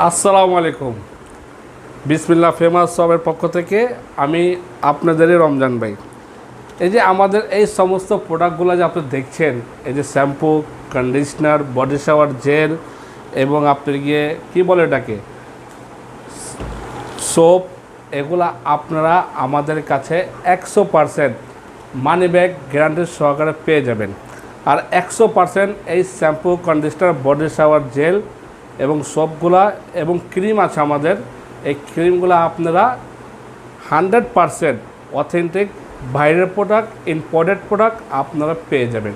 আসসালামু আলাইকুম। বিসমিল্লাহ ফেমাস শপের পক্ষ থেকে আমি আপনাদেরই রমজান ভাই। এই যে আমাদের এই সমস্ত প্রোডাক্টগুলো যে আপনি দেখছেন, এই যে shampoo, conditioner, body shower gel এবং আপনার গিয়ে কী বলে এটাকে সোপ, এগুলা আপনারা আমাদের কাছে 100% মানি ব্যাগ গ্যারান্টি সহকারে পেয়ে যাবেন। আর 100% এই shampoo, conditioner, body shower gel এবং সোপগুলা এবং ক্রিম আছে আমাদের, এই ক্রিমগুলো আপনারা 100% অথেন্টিক বাইরের প্রোডাক্ট, ইম্পোর্টেড প্রোডাক্ট আপনারা পেয়ে যাবেন।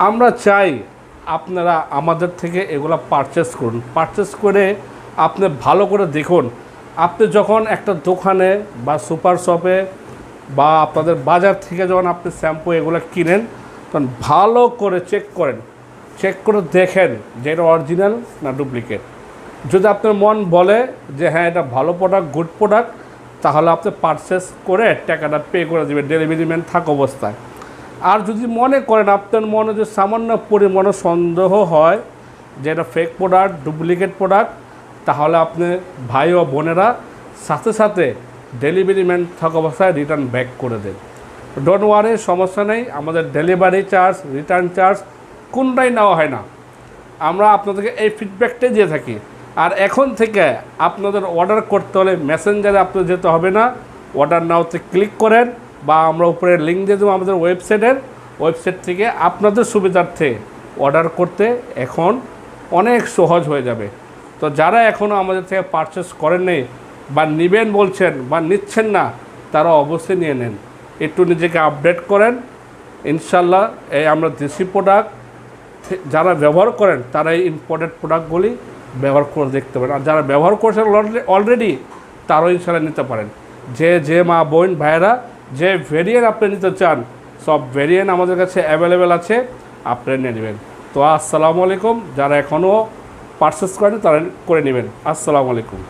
আমরা চাই আপনারা আমাদের থেকে এগুলো পারচেস করুন। পারচেস করে আপনি ভালো করে দেখুন। আপনি যখন একটা দোকানে বা সুপার শপে বা আপনাদের বাজার থেকে যখন আপনি শ্যাম্পু এগুলো কিনেন, তখন ভালো করে চেক করেন, চেক করে দেখেন যে এটা অরিজিনাল না ডুপ্লিকেট। যদি আপনার মন বলে যে হ্যাঁ এটা ভালো প্রোডাক্ট, গুড প্রোডাক্ট, তাহলে আপনি পারচেস করে টাকাটা পে করে দেবেন ডেলিভারি ম্যান থাকা অবস্থায়। আর যদি মনে করেন আপনার মনে যে সামান্য পরিমাণে সন্দেহ হয় যে এটা ফেক প্রোডাক্ট, ডুপ্লিকেট প্রোডাক্ট, তাহলে আপনি ভাই ও বোনেরা সাথে সাথে ডেলিভারি ম্যান থাকা অবস্থায় রিটার্ন ব্যাক করে দেন। ডোন্ট ওয়ারি, সমস্যা নেই। আমাদের ডেলিভারি চার্জ, রিটার্ন চার্জ কোনটাই নেওয়া হয় না। আমরা আপনাদেরকে এই ফিডব্যাকটাই দিয়ে থাকি। আর এখন থেকে আপনাদের অর্ডার করতে হলে মেসেঞ্জারে আপনাদের যেতে হবে না, অর্ডার নাওতে ক্লিক করেন বা আমরা উপরে লিঙ্ক দিয়ে দেবো আমাদের ওয়েবসাইট থেকে আপনাদের সুবিধার্থে অর্ডার করতে এখন অনেক সহজ হয়ে যাবে। তো যারা এখনও আমাদের থেকে পারচেস করেননি বা নেবেন বলছেন বা নিচ্ছেন না, তারা অবশ্যই নিয়ে নেন। একটু নিজেকে আপডেট করেন। ইনশাল্লাহ এই আমরা দেশি প্রোডাক্ট যারা ব্যবহার করেন তারা এই ইম্পোর্টেড প্রোডাক্টগুলি ব্যবহার করে দেখতে পারেন। আর যারা ব্যবহার করছেন অলরেডি, তারাও ইনশাল্লাহ নিতে পারেন। যে মা বোন ভাইয়েরা যে ভেরিয়েন্ট আপনি নিতে চান, সব ভেরিয়েন্ট আমাদের কাছে অ্যাভেলেবেল আছে, আপনি নিয়ে নেবেন। তো আসসালামু আলাইকুম। যারা এখনও পারচেস করেন তারা করে নেবেন। আসসালামু আলাইকুম।